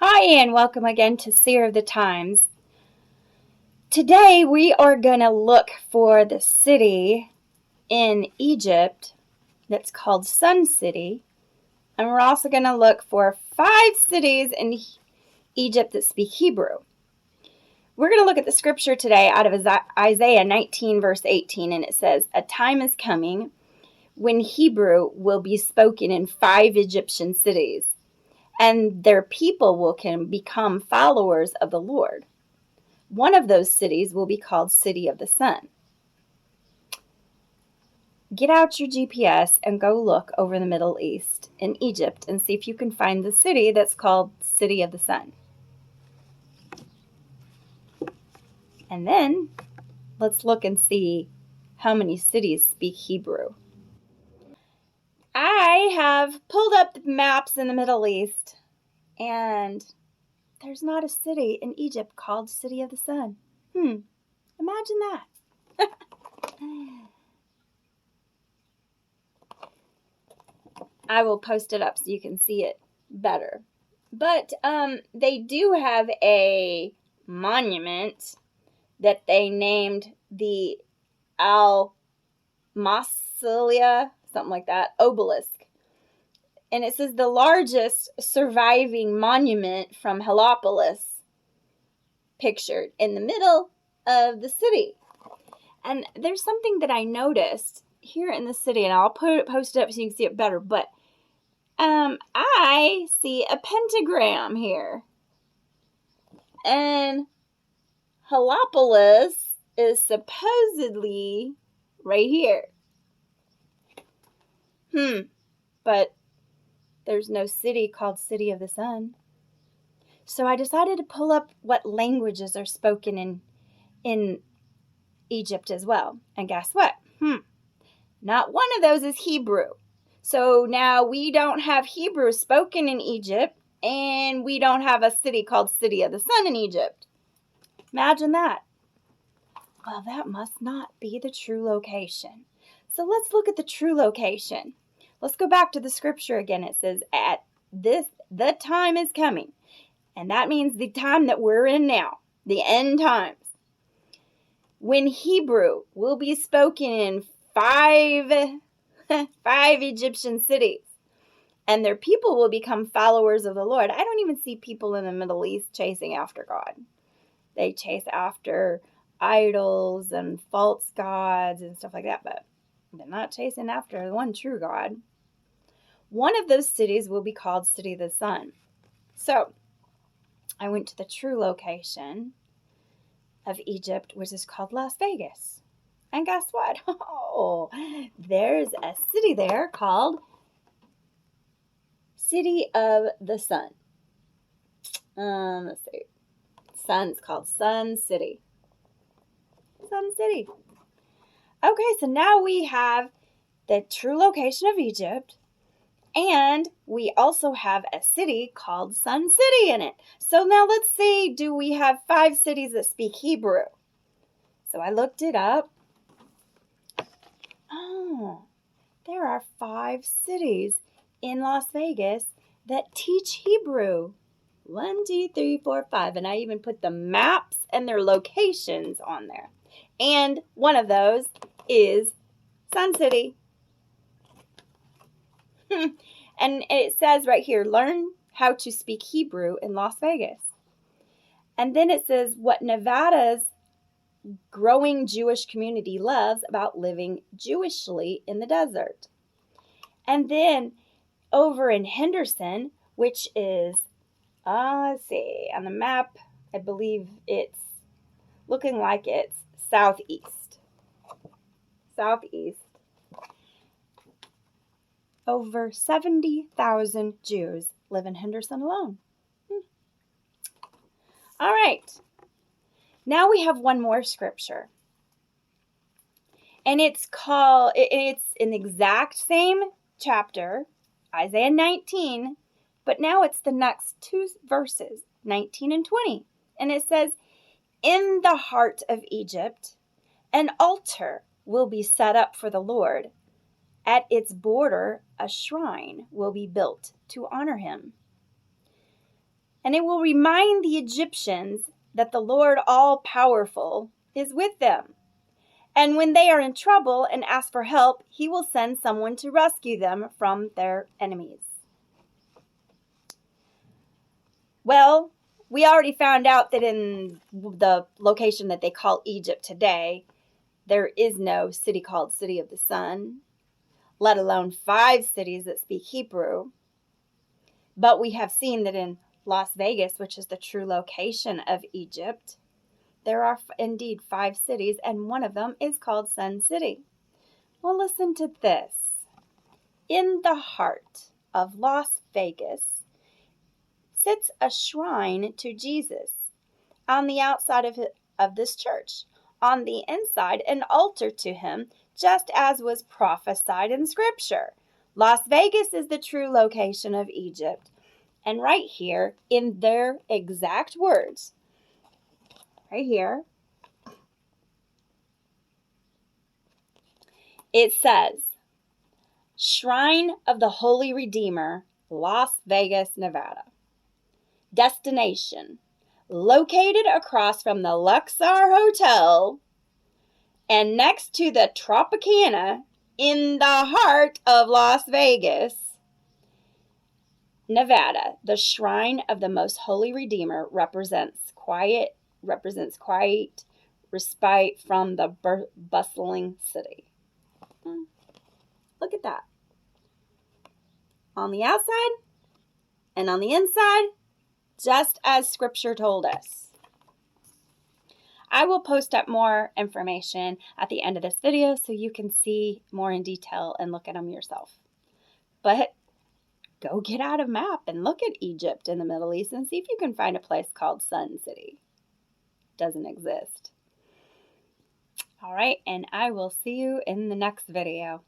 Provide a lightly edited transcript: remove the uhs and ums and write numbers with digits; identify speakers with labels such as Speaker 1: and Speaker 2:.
Speaker 1: Hi, and welcome again to Seer of the Times. Today we are going to look for the city in Egypt that's called Sun City, and we're also going to look for 5 cities in Egypt that speak Hebrew. We're going to look at the scripture today out of Isaiah 19 verse 18, and it says, "A time is coming when Hebrew will be spoken in 5 Egyptian cities, and their people can become followers of the Lord. One of those cities will be called City of the Sun." Get out your GPS and go look over the Middle East in Egypt and see if you can find the city that's called City of the Sun. And then let's look and see how many cities speak Hebrew. I have pulled up the maps in the Middle East, and there's not a city in Egypt called City of the Sun. Imagine that. I will post it up so you can see it better. But they do have a monument that they named the Al-Mausolea, something like that, obelisk. And it says the largest surviving monument from Heliopolis, pictured in the middle of the city. And there's something that I noticed here in the city, and I'll post it up so you can see it better, but I see a pentagram here. And Heliopolis is supposedly right here. But there's no city called City of the Sun. So I decided to pull up what languages are spoken in Egypt as well. And guess what? Not one of those is Hebrew. So now we don't have Hebrew spoken in Egypt, and we don't have a city called City of the Sun in Egypt. Imagine that. Well, that must not be the true location. So let's look at the true location. Let's go back to the scripture again. It says, the time is coming. And that means the time that we're in now, the end times, when Hebrew will be spoken in 5 Egyptian cities, and their people will become followers of the Lord. I don't even see people in the Middle East chasing after God. They chase after idols and false gods and stuff like that, but they're not chasing after the one true God. One of those cities will be called City of the Sun. So I went to the true location of Egypt, which is called Las Vegas. And guess what? Oh, there's a city there called City of the Sun. Let's see. Sun's called Sun City. Sun City. Okay, so now we have the true location of Egypt, and we also have a city called Sun City in it. So now let's see, do we have 5 cities that speak Hebrew? So I looked it up. Oh, there are 5 cities in Las Vegas that teach Hebrew. 1, 2, 3, 4, 5. And I even put the maps and their locations on there. And one of those is Sun City. And it says right here, learn how to speak Hebrew in Las Vegas. And then it says what Nevada's growing Jewish community loves about living Jewishly in the desert. And then over in Henderson, which is, let's see, on the map, I believe it's looking like it's southeast. Southeast. Over 70,000 Jews live in Henderson alone. All right. Now we have one more scripture. And it's in the exact same chapter, Isaiah 19, but now it's the next 2 verses, 19 and 20. And it says, "In the heart of Egypt, an altar will be set up for the Lord. At its border, a shrine will be built to honor him." And it will remind the Egyptians that the Lord all-powerful is with them. And when they are in trouble and ask for help, he will send someone to rescue them from their enemies. Well, we already found out that in the location that they call Egypt today, there is no city called City of the Sun, let alone 5 cities that speak Hebrew. But we have seen that in Las Vegas, which is the true location of Egypt, there are indeed 5 cities, and one of them is called Sun City. Well, listen to this. In the heart of Las Vegas sits a shrine to Jesus. On the outside of this church, on the inside, an altar to him, just as was prophesied in Scripture. Las Vegas is the true location of Egypt. And right here, in their exact words, right here, it says, Shrine of the Holy Redeemer, Las Vegas, Nevada. Destination, located across from the Luxor Hotel and next to the Tropicana in the heart of Las Vegas, Nevada. The Shrine of the Most Holy Redeemer represents quiet respite from the bustling city. Look at that. On the outside and on the inside, just as Scripture told us. I will post up more information at the end of this video so you can see more in detail and look at them yourself. But go get out a map and look at Egypt in the Middle East and see if you can find a place called Sun City. Doesn't exist. All right, and I will see you in the next video.